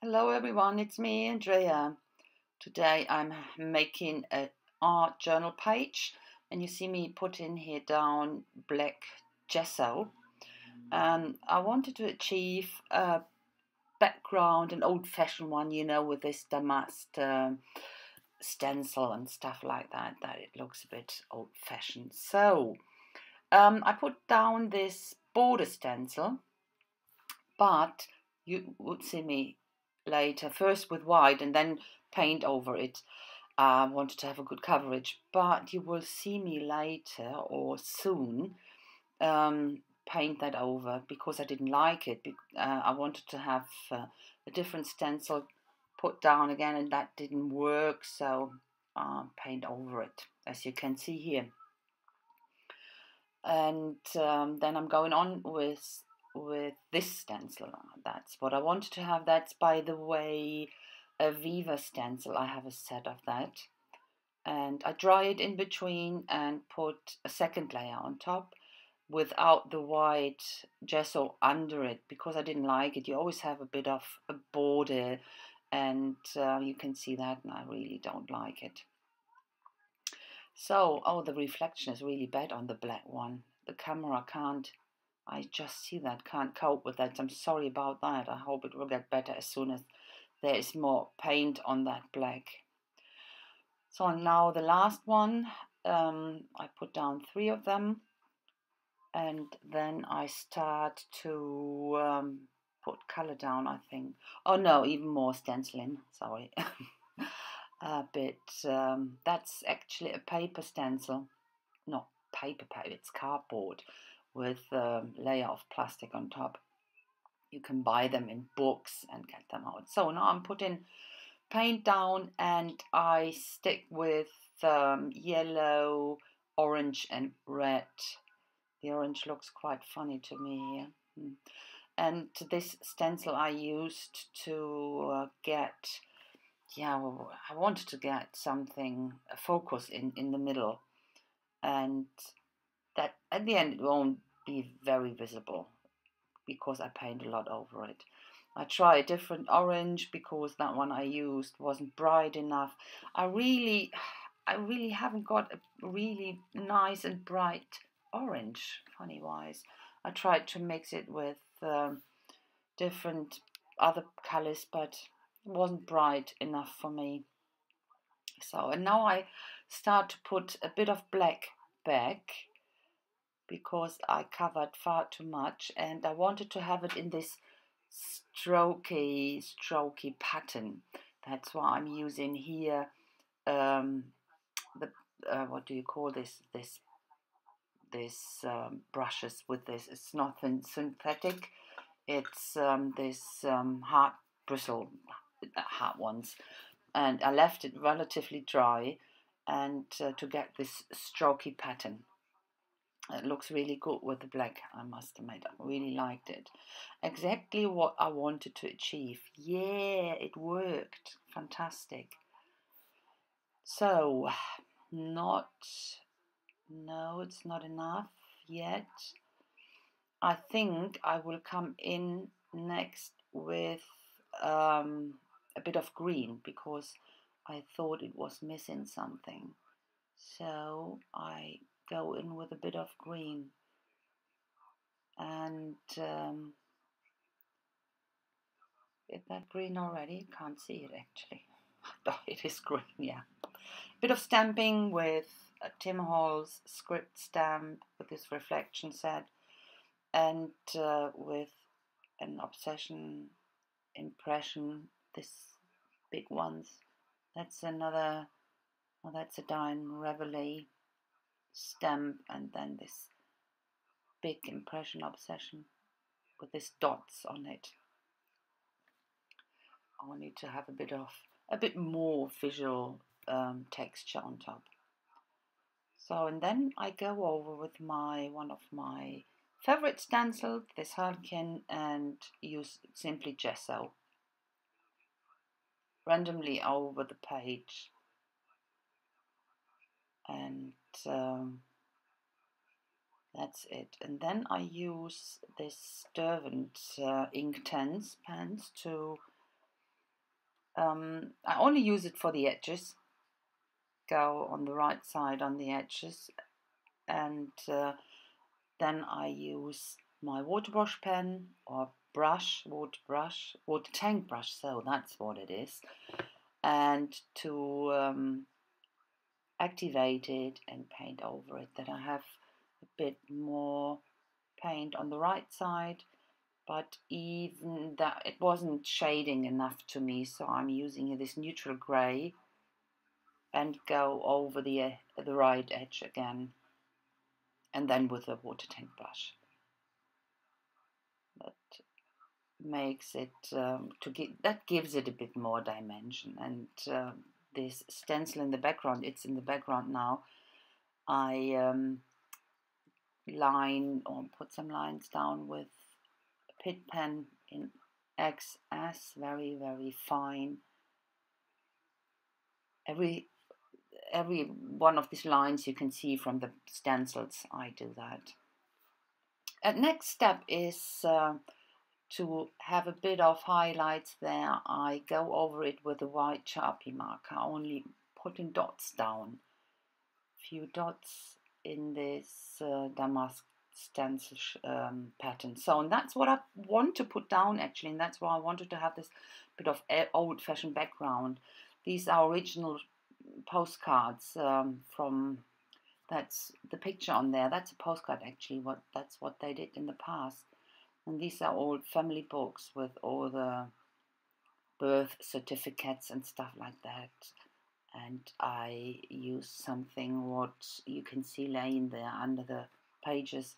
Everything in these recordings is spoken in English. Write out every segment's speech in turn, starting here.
Hello everyone, it's me, Andrea. Today I'm making a art journal page and you see me put in here down black gesso. I wanted to achieve a background, an old-fashioned one, with this damask stencil and stuff like that it looks a bit old-fashioned. So I put down this border stencil, but you would see me later, first with white and then paint over it. I wanted to have a good coverage, but you will see me later or soon paint that over because I didn't like it. I wanted to have a different stencil put down again, and that didn't work, so paint over it, as you can see here. And then I'm going on with this stencil. That's what I wanted to have. That's, by the way, a Viva stencil. I have a set of that, and I dry it in between and put a second layer on top without the white gesso under it because I didn't like it. You always have a bit of a border, and you can see that, and I really don't like it. So, oh, the reflection is really bad on the black one. The camera can't, I just see that, can't cope with that. I'm sorry about that. I hope it will get better as soon as there is more paint on that black. So now the last one, I put down 3 of them, and then I start to put color down, I think. Oh no, even more stenciling, sorry. A bit, that's actually a paper stencil, not paper, it's cardboard with a layer of plastic on top. You can buy them in books and get them out. So now I'm putting paint down, and I stick with yellow, orange and red. The orange looks quite funny to me here. And this stencil I used to get, I wanted to get something, a focus in the middle, and that at the end it won't be very visible because I paint a lot over it. I try a different orange because that one I used wasn't bright enough. I really haven't got a really nice and bright orange, funny wise. I tried to mix it with different other colors, but it wasn't bright enough for me. So, and now I start to put a bit of black back because I covered far too much, and I wanted to have it in this strokey pattern. That's why I'm using here the what do you call this brushes with this. It's nothing synthetic. It's this hard bristle hard ones, and I left it relatively dry, and to get this strokey pattern. It looks really good with the black, I must admit. I really liked it. Exactly what I wanted to achieve. Yeah, it worked. Fantastic. So, not, no, it's not enough yet. I think I will come in next with a bit of green because I thought it was missing something. So I go in with a bit of green, and is that green already? Can't see it actually. Oh, it is green, yeah. Bit of stamping with a Tim Holtz script stamp with this reflection set, and with an obsession impression, this big ones. That's another, oh, that's a Dine Reveille stamp, and then this big impression obsession with these dots on it. I need to have a bit more visual texture on top. So, and then I go over with one of my favorite stencils, this Harlequin, and use simply gesso randomly over the page, and that's it. And then I use this Derwent Ink Tense pens to I only use it for the edges. Go on the right side on the edges, and then I use my water brush pen or water tank brush, so that's what it is, and to activate it and paint over it. Then I have a bit more paint on the right side, but even that, it wasn't shading enough to me, so I'm using this neutral grey and go over the right edge again, and then with a water tank brush. That makes it that gives it a bit more dimension. And this stencil in the background, it's in the background now. I line or put some lines down with a Pitt pen in XS, very, very fine. Every one of these lines you can see from the stencils. I do that. And next step is to have a bit of highlights there. I go over it with a white Sharpie marker, only putting dots down, few dots in this damask stencil pattern. So, and that's what I want to put down actually, and that's why I wanted to have this bit of old-fashioned background. These are original postcards from, that's the picture on there, that's a postcard actually, that's what they did in the past. And these are old family books with all the birth certificates and stuff like that. And I use something what you can see laying there under the pages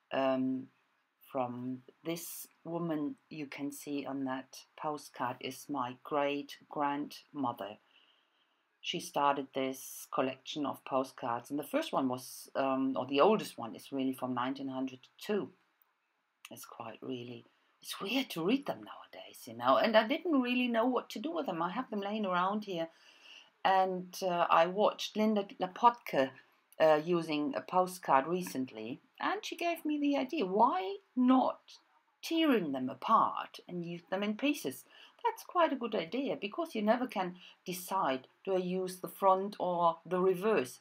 from this woman you can see on that postcard is my great-grandmother. She started this collection of postcards, and the first one was, or the oldest one is really from 1902. It's it's weird to read them nowadays, you know, and I didn't really know what to do with them. I have them laying around here, and I watched Linda Lapotka using a postcard recently, and she gave me the idea, why not tearing them apart and use them in pieces? That's quite a good idea, because you never can decide, do I use the front or the reverse?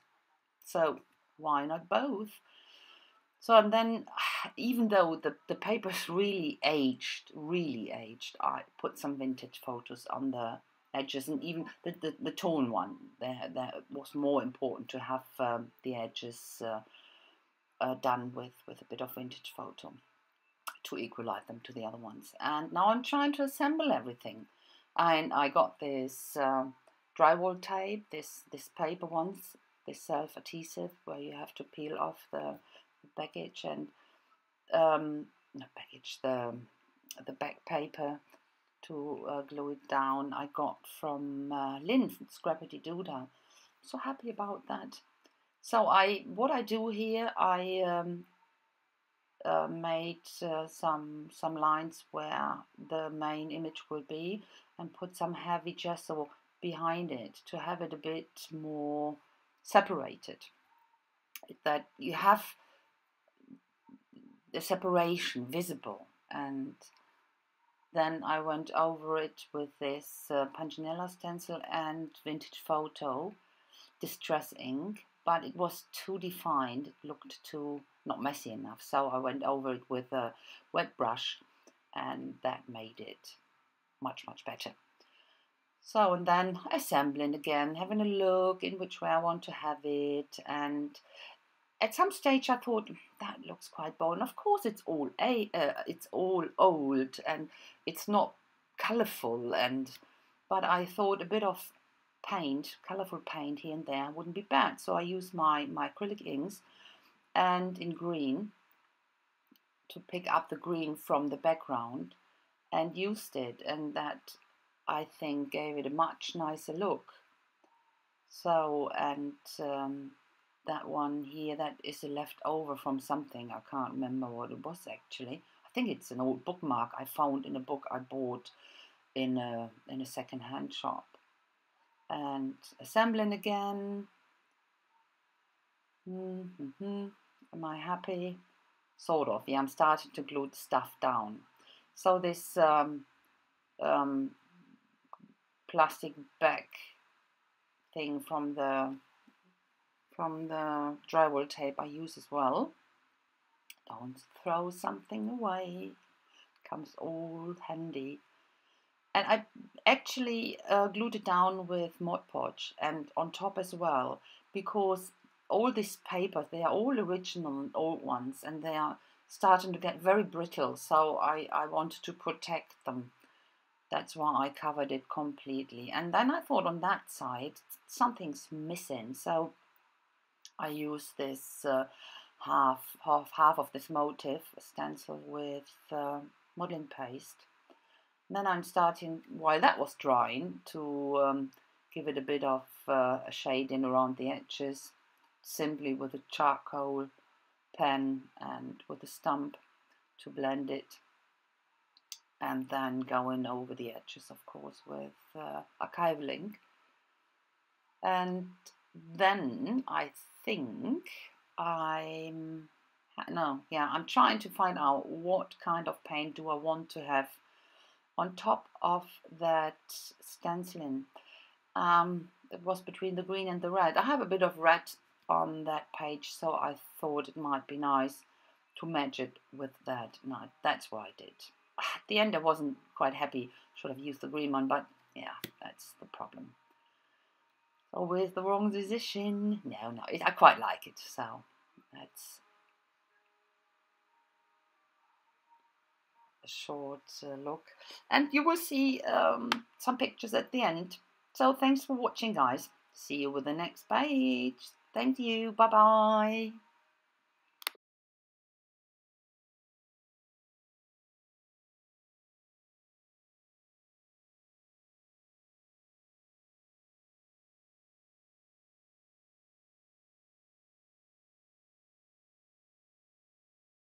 So why not both? So, and then, even though the paper's really aged, I put some vintage photos on the edges, and even the torn one, there was more important to have the edges done with a bit of vintage photo to equalize them to the other ones. And now I'm trying to assemble everything. And I got this drywall tape, this paper ones, this self-adhesive, where you have to peel off the package and not package, the back paper to glue it down. I got from Lynn from Scrappity Doodah. So happy about that. So what I do here, I made some lines where the main image will be, and put some heavy gesso behind it to have it a bit more separated, that you have the separation visible. And then I went over it with this Punchinella stencil and vintage photo distress ink, but it was too defined, it looked too not messy enough, so I went over it with a wet brush, and that made it much better. So, and then assembling again, having a look in which way I want to have it. And at some stage I thought, that looks quite bold. And of course it's all old and it's not colourful, but I thought a bit of paint, colourful paint here and there wouldn't be bad. So I used my acrylic inks, and in green, to pick up the green from the background, and used it, and that, I think, gave it a much nicer look. So, and that one here, that is a leftover from something, I can't remember what it was actually. I think it's an old bookmark I found in a book I bought in a second-hand shop. And assembling again. Am I happy? Sort of, yeah, I'm starting to glue the stuff down. So this plastic bag thing from the drywall tape I use as well. Don't throw something away. Comes all handy. And I actually glued it down with Mod Podge and on top as well, because all these papers, they are all original old ones, and they are starting to get very brittle, so I wanted to protect them. That's why I covered it completely. And then I thought on that side, something's missing, so I use this half of this motif stencil with modeling paste. And then I'm starting, while that was drying, to give it a bit of a shading around the edges, simply with a charcoal pen and with a stump to blend it. And then going over the edges, of course, with archival ink. And then I think I'm trying to find out what kind of paint do I want to have on top of that stenciling. It was between the green and the red. I have a bit of red on that page, so I thought it might be nice to match it with that. No, that's what I did. At the end I wasn't quite happy. Should have used the green one, but yeah, that's the problem. Always the wrong decision. No, I quite like it, so that's a short look. And you will see some pictures at the end. So thanks for watching, guys. See you with the next page. Thank you. Bye-bye.